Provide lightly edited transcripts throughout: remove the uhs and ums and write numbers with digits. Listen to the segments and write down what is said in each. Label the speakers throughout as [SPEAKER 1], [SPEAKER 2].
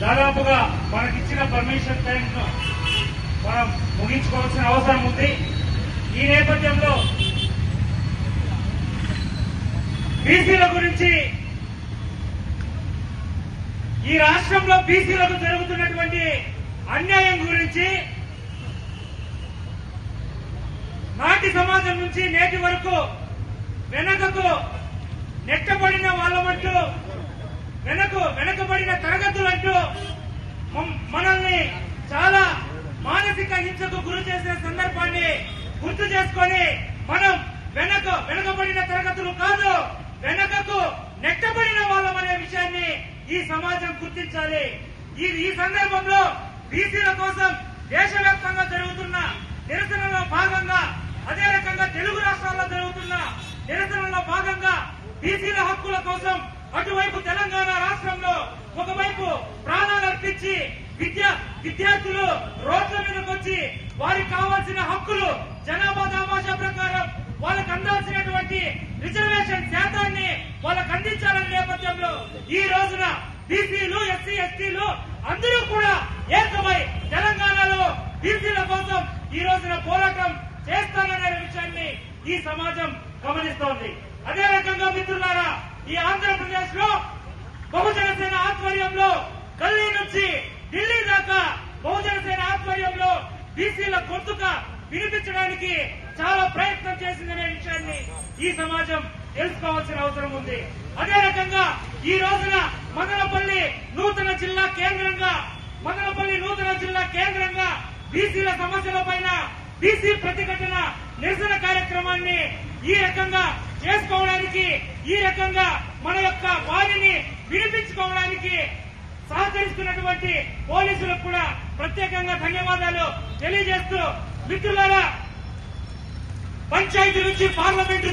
[SPEAKER 1] దాదాపుగా మనకిచ్చిన permission time మనం ముగించుకోవాల్సిన అవసరం ఉంది. ఈ నేపథ్యంలో బీసీల గురించి, ఈ రాష్ట్రంలో బీసీలకు జరుగుతున్నటువంటి అన్యాయం గురించి నాటి సమాజం నుంచి నేటి వరకు వెనకకు నెట్టబడిన వాళ్ళమంటూ, వెనకబడిన తరగతులంటూ మనల్ని చాలా మానసిక హింసకు గురి చేసిన సందర్భాన్ని గుర్తు చేసుకొని మనం వెనకబడిన తరగతులు కాదు, వెనకకు నెట్టబడిన వాళ్ళమనే విషయాన్ని ఈ సమాజం గుర్తించాలి. ఈ సందర్భంలో బీసీల కోసం దేశవ్యాప్తంగా జరుగుతున్న నిరసనలో భాగంగా, అదే రకంగా తెలుగు రాష్ట్రాల్లో జరుగుతున్న నిరసనలో భాగంగా బీసీల హక్కుల కోసం అటువైపు తెలంగాణ రాష్ట్రంలో ఒకవైపు ప్రాణాలు అర్పించి విద్యార్థులు రోడ్ల మీదకి వచ్చి వారికి కావాల్సిన హక్కులు జనాభా దామాషా ప్రకారం వాళ్ళకు అందాల్సినటువంటి రిజర్వేషన్ శాతాన్ని వాళ్ళకు అందించాలనే నేపథ్యంలో ఈ రోజున బీసీలు, ఎస్సీ, ఎస్టీలు అందరూ కూడా ఏకమై తెలంగాణలో బీసీల కోసం ఈ రోజున పోరాటం చేస్తాననే విషయాన్ని ఈ సమాజం గమనిస్తోంది. అదే రకంగా మిత్రులారా, ఈ ఆంధ్రప్రదేశ్ లో బహుజన సేన ఆధ్వర్యంలో ఢిల్లీ నుంచి ఢిల్లీ దాకా బహుజన సేన ఆధ్వర్యంలో బీసీల గొంతుక వినిపించడానికి చాలా ప్రయత్నం చేసిందనే విషయాన్ని ఈ సమాజం తెలుసుకోవాల్సిన అవసరం ఉంది. అదే రకంగా ఈ రోజున మదనపల్లి నూతన జిల్లా కేంద్రంగా బీసీల సమస్యల పైన బీసీ ప్రతిఘటన నిరసన కార్యక్రమాన్ని ఈ రకంగా చేసుకోవడానికి, ఈ రకంగా మన యొక్క వారిని వినిపించుకోవడానికి సహకరిస్తున్నటువంటి పోలీసులకు కూడా ప్రత్యేకంగా ధన్యవాదాలు తెలియజేస్తూ, మిత్రులారా, పంచాయతీ నుంచి పార్లమెంటు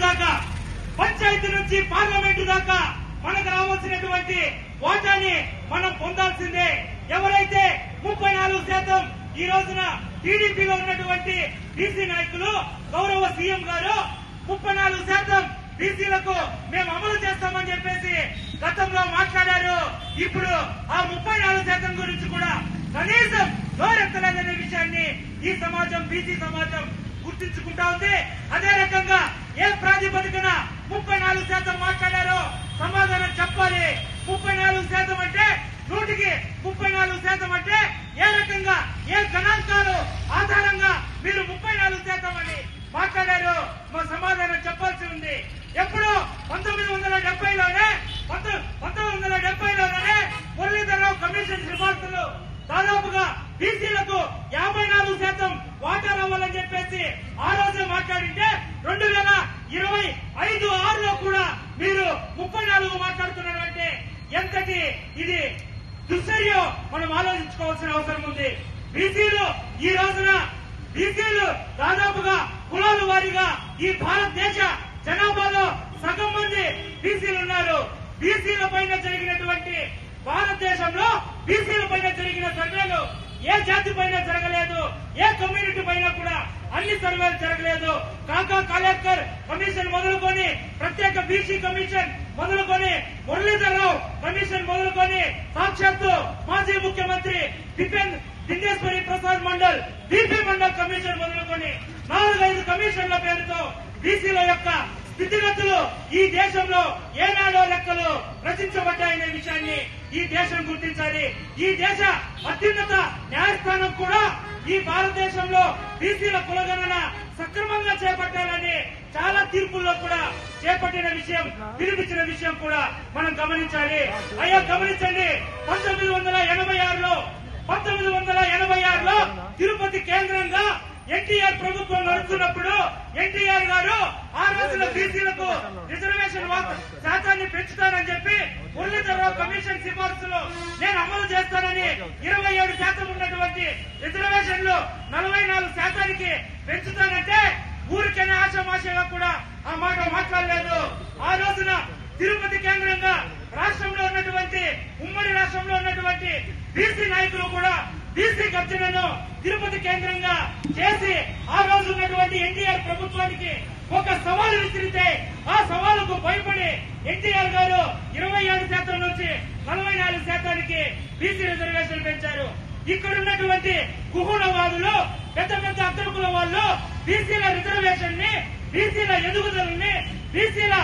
[SPEAKER 1] దాకా మనకు రావాల్సినటువంటి వాటాని మనం పొందాల్సిందే. ఎవరైతే 34% ఈ రోజున టీడీపీలో ఉన్నటువంటి బీసీ నాయకులు, గౌరవ సీఎం గారు 34% బీసీలకు మేము అమలు చేస్తామని చెప్పేసి గతంలో మాట్లాడారు. ఇప్పుడు ఆ 34% గురించి కూడా కనీసం నోరెత్తలేదనే విషయాన్ని ఈ సమాజం, బీసీ సమాజం గుర్తించుకుంటా ఉంది. అదే రకంగా ఏ ప్రాతిపదికన 34% మాట్లాడారో సమాధానం చెప్పాలి. 34% అంటే 100కి 34% అంటే ఏ రకంగా, ఏ గణాంకాలు ఆధారంగా మీరు 34% అని మాట్లాడారు మా సమాధానం చెప్పాల్సి ఉంది. ఎప్పుడో 1970లోనే మురళీధరరావు కమిషన్ సిఫార్సులు దాదాపుగా బీసీలకు 54% వాటా రావాలని చెప్పేసి ఆ రోజే మాట్లాడింటే 2025-26లో కూడా మీరు 34 మాట్లాడుతున్నారంటే ఎంతటి ఇది దుశ్చర్యో మనం ఆలోచించుకోవాల్సిన అవసరం ఉంది. బీసీలు ఈ రోజున దాదాపుగా కులాల వారీగా ఈ భారతదేశ జనాభాలో సగం మంది బీసీలు ఉన్నారు. బీసీల పైన జరిగినటువంటి భారతదేశంలో బీసీల పైన జరిగిన సర్వేలు ఏ జాతి పైన జరగలేదు, ఏ కమ్యూనిటీ పైన కూడా అన్ని సర్వేలు జరగలేదు. కాకా కలెక్టర్ కమిషన్ మొదలుకొని, ప్రత్యేక బీసీ కమిషన్ మొదలుకొని, మురళీధరరావు కమిషన్ మొదలుకొని, సాక్షాత్తు మాజీ ముఖ్యమంత్రి దిండేశ్వరి ప్రసాద్ మండల్ బీపీ మండల్ కమిషన్ మొదలుకొని 4-5 కమిషన్ల పేరుతో బీసీల యొక్క స్థితిగతులు ఈ దేశంలో ఏనాడో లెక్కలు రచించబడ్డాయనే విషయాన్ని ఈ దేశం గుర్తించాలి. ఈ దేశ అత్యున్నత న్యాయస్థానం కూడా ఈ భారతదేశంలో బీసీల కులగణన సక్రమంగా చేపట్టాలని చాలా తీర్పుల్లో కూడా చేపట్టిన విషయం, వినిపించిన విషయం కూడా మనం గమనించాలి. అయ్యా గమనించండి, 1986లో తిరుపతి కేంద్రంగా ఎన్టీఆర్ ప్రభుత్వం నడుస్తున్నప్పుడు ఎన్టీఆర్ గారు ఆ రోజున బీసీలకు రిజర్వేషన్ శాతాన్ని పెంచుతానని చెప్పి మురళీధరరావు కమిషన్ సిఫార్సులు నేను అమలు చేస్తానని 27% ఉన్నటువంటి రిజర్వేషన్లు 44% పెంచుతానంటే ఊరికైనా ఆశామాషగా కూడా ఆ మాట మాట్లాడలేదు. ఆ రోజున తిరుపతి కేంద్రంగా ఉమ్మడి రాష్ట్రంలో ఉన్నటువంటి బీసీ నాయకులు కూడా బీసీ గర్జనను తిరుపతి కేంద్రంగా చేసి ఆ రోజు ఉన్నటువంటి ఎన్టీఆర్ ప్రభుత్వానికి ఒక సవాలు విసిరితే ఆ సవాలుకు భయపడి ఎన్టీఆర్ గారు 27% నుంచి 44% బీసీ రిజర్వేషన్ పెంచారు. ఇక్కడ ఉన్నటువంటి కుహుణవాదులు, పెద్ద పెద్ద అగ్రకుల వాళ్ళు బీసీల రిజర్వేషన్ ని, బీసీల ఎదుగుదలని, బీసీల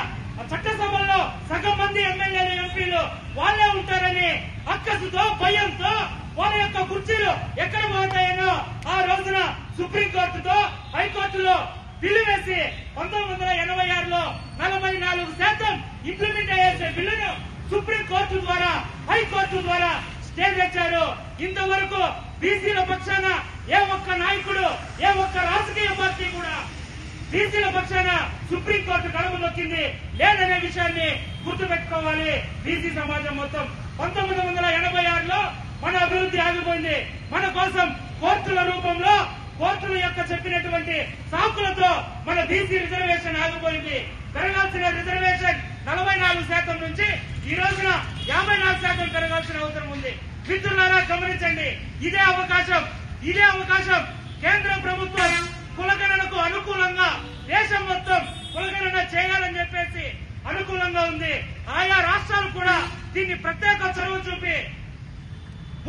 [SPEAKER 1] చట్టసభల్లో సగం మంది ఎమ్మెల్యేలు, ఎంపీలు వాళ్ళే ఉంటారని అక్కసుతో, భయంతో వాళ్ళ యొక్క కుర్చీలు ఎక్కడ పోతాయనో ఆ రోజున సుప్రీంకోర్టుతో, హైకోర్టులో బిల్లు వేసి 1986లో 44% ఇంప్లిమెంట్ అయ్యే బిల్లును సుప్రీంకోర్టు ద్వారా, హైకోర్టు ద్వారా స్టే తెచ్చారు. ఇంతవరకు బీసీల పక్షాన ఏ ఒక్క నాయకుడు, ఏ ఒక్క రాజకీయ పార్టీ కూడా బీసీల పక్షాన సుప్రీంకోర్టు గడువు నొక్కింది లేదనే విషయాన్ని గుర్తుపెట్టుకోవాలి బీసీ సమాజం మొత్తం. 1986లో మన అభివృద్ధి ఆగిపోయింది. మన కోసం కోర్టుల రూపంలో, కోర్టుల యొక్క చెప్పినటువంటి సాకులతో మన బీసీ రిజర్వేషన్ ఆగిపోయింది. పెరగాల్సిన రిజర్వేషన్ 44% నుంచి ఈ రోజున 54% పెరగాల్సిన అవసరం ఉంది. మిత్రులారా గమనించండి, ఇదే అవకాశం కేంద్ర ప్రభుత్వం కులగణనకు అనుకూలంగా దేశం మొత్తం కులగణన చేయాలని చెప్పేసి అనుకూలంగా ఉంది. ఆయా రాష్ట్రాలు కూడా దీన్ని ప్రత్యేక చొరవ చూపి,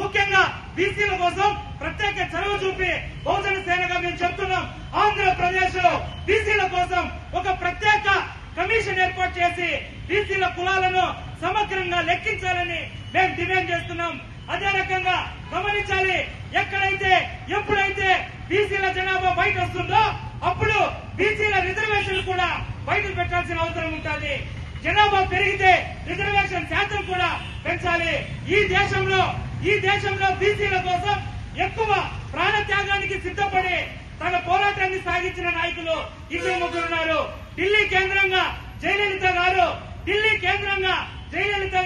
[SPEAKER 1] ముఖ్యంగా బీసీల కోసం ప్రత్యేక చొరవ చూపి బహుజన సేనగా మేము చెప్తున్నాం. ఆంధ్రప్రదేశ్ లో బీసీల కోసం ఒక ప్రత్యేక కమిషన్ ఏర్పాటు చేసి బీసీల కులాలను సమగ్రంగా లెక్కించాలని మేము డిమాండ్ చేస్తున్నాం. అదే రకంగా గమనించాలి, ఎక్కడైతే ఎప్పుడైతే బీసీల జనాభా బయట వస్తుందో అప్పుడు బీసీల రిజర్వేషన్ కూడా బయట పెట్టాల్సిన అవసరం ఉంటుంది. జనాభా పెరిగితే రిజర్వేషన్ శాతం కూడా పెంచాలి. ఈ దేశంలో బీసీల కోసం ఎక్కువ ప్రాణత్యాగానికి సిద్ధపడి తన పోరాటాన్ని సాగించిన నాయకులు ఇద్దరు ముగ్గురున్నారు. ఢిల్లీ కేంద్రంగా జయలలిత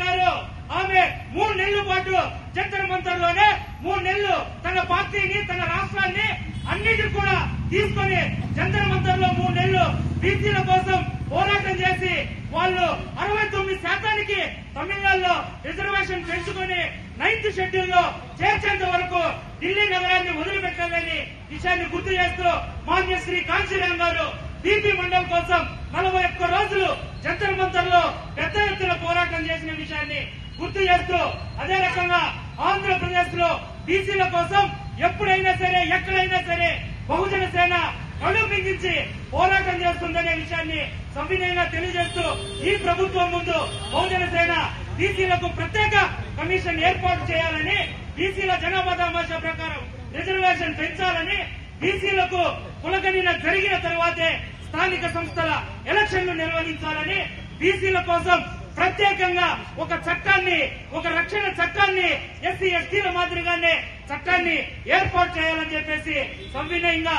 [SPEAKER 1] గారు ఆమె 3 నెలల పాటు జంతర్ మంతర్లోనే 3 నెలలు తన పార్టీని, తన రాష్ట్రాన్ని అన్నిటి కూడా తీసుకొని జంతర్ మంతర్లో 3 నెలలు బీసీల కోసం పోరాటం చేసి వాళ్ళు 69% తమిళనాడులో రిజర్వేషన్ పెంచుకొని 9th షెడ్యూల్లో చేర్చేంత వరకు ఢిల్లీ నగరాన్ని వదిలిపెట్టాలని విషయాన్ని గుర్తు చేస్తూ మాన్య శ్రీ కాంశీరామ్ గారు బీపీ మండల్ కోసం 41 రోజులు జంతర్ మంతర్లో పెద్ద ఎత్తున పోరాటం చేసిన విషయాన్ని గుర్తు చేస్తూ, అదే రకంగా ఆంధ్రప్రదేశ్ లో బీసీల కోసం ఎప్పుడైనా సరే, ఎక్కడైనా సరే బహుజన సేన కళ్ళు మింగించి పోరాటం చేస్తుందనే విషయాన్ని సవినయంగా తెలియజేస్తూ, ఈ ప్రభుత్వం ముందు బహుజన సేన బీసీలకు ప్రత్యేక కమిషన్ ఏర్పాటు చేయాలని, బీసీల జనాభా దామాషా ప్రకారం రిజర్వేషన్ పెంచాలని, బీసీలకు కులగణన జరిగిన తర్వాతే స్థానిక సంస్థల ఎలక్షన్లు నిర్వహించాలని, బీసీల కోసం ప్రత్యేకంగా ఒక చట్టాన్ని, ఒక రక్షణ చట్టాన్ని, ఎస్సీ ఎస్టీల మాదిరిగానే చట్టాన్ని ఏర్పాటు చేయాలని చెప్పేసి సవినయంగా